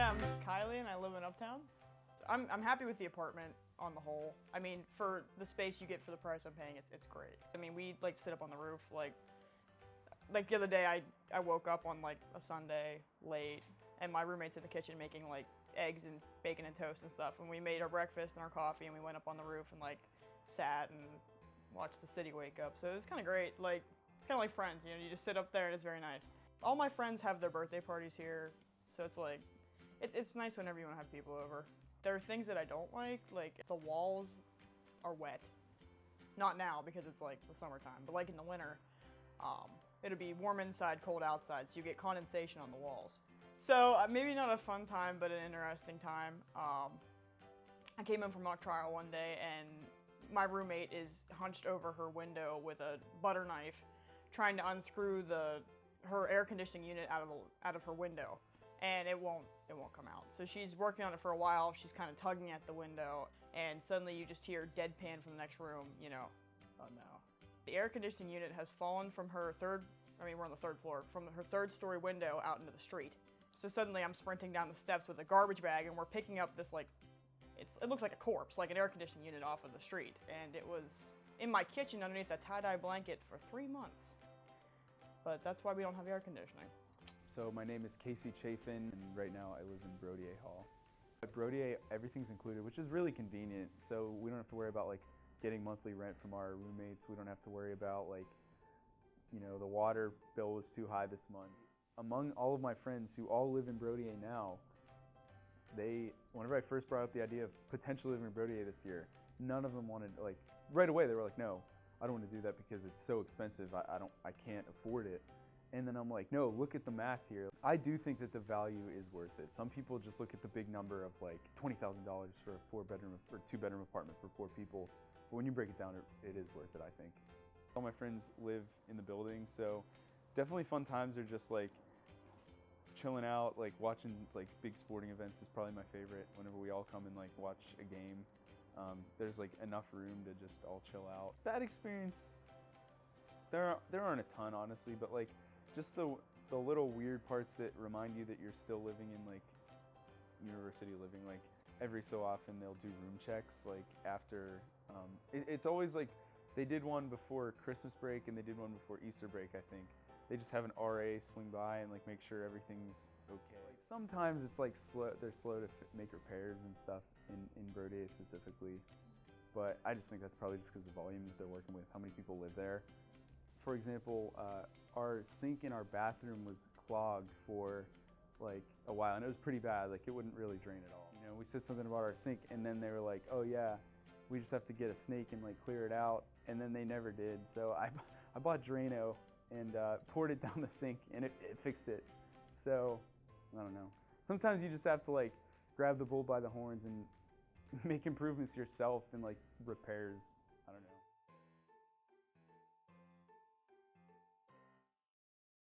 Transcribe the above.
Yeah, I'm Kylie and I live in Uptown. I'm happy with the apartment on the whole. I mean, for the space you get for the price I'm paying, it's great. I mean, we like sit up on the roof. Like the other day, I woke up on like a Sunday late, and my roommate's in the kitchen making like eggs and bacon and toast and stuff. And we made our breakfast and our coffee, and we went up on the roof and like sat and watched the city wake up. So it was kind of great. Like it's kind of like Friends, you know, you just sit up there and it's very nice. All my friends have their birthday parties here, so it's like it's nice whenever you want to have people over. There are things that I don't like the walls are wet. Not now because it's like the summertime, but like in the winter, it'll be warm inside, cold outside, so you get condensation on the walls. So maybe not a fun time, but an interesting time. I came in from mock trial one day and my roommate is hunched over her window with a butter knife trying to unscrew her air conditioning unit out of her window, and it won't come out. So she's working on it for a while, she's kind of tugging at the window, and suddenly you just hear deadpan from the next room, you know, oh no. The air conditioning unit has fallen from we're on the third floor, from her third-story window out into the street. So suddenly I'm sprinting down the steps with a garbage bag and we're picking up this it looks like a corpse, like an air conditioning unit off of the street. And it was in my kitchen underneath a tie-dye blanket for 3 months. But that's why we don't have air conditioning. So my name is Casey Chafin, and right now I live in Brodier Hall. At Brodier, everything's included, which is really convenient. So we don't have to worry about like getting monthly rent from our roommates. We don't have to worry about like, you know, the water bill was too high this month. Among all of my friends who all live in Brodier now, whenever I first brought up the idea of potentially living in Brodier this year, none of them wanted, like, right away they were like, no, I don't want to do that because it's so expensive, I can't afford it. And then I'm like, no, look at the math here. I do think that the value is worth it. Some people just look at the big number of like $20,000 for a 4-bedroom or 2-bedroom apartment for 4 people. But when you break it down, it is worth it, I think. All my friends live in the building, so definitely fun times are just like chilling out, like watching like big sporting events is probably my favorite. Whenever we all come and like watch a game, there's like enough room to just all chill out. Bad experience, there aren't a ton honestly, but like just the little weird parts that remind you that you're still living in like university living. Like every so often they'll do room checks like after, it's always like they did one before Christmas break and they did one before Easter break, I think. They just have an RA swing by and like make sure everything's okay. Like sometimes it's like they're slow to make repairs and stuff in Brodier specifically, but I just think that's probably just because the volume that they're working with, how many people live there. For example, our sink in our bathroom was clogged for like a while, and it was pretty bad. Like it wouldn't really drain at all. You know, we said something about our sink, and then they were like, "Oh yeah, we just have to get a snake and like clear it out," and then they never did. So I bought Drano and poured it down the sink, and it fixed it. So I don't know. Sometimes you just have to like grab the bull by the horns and make improvements yourself and like repairs.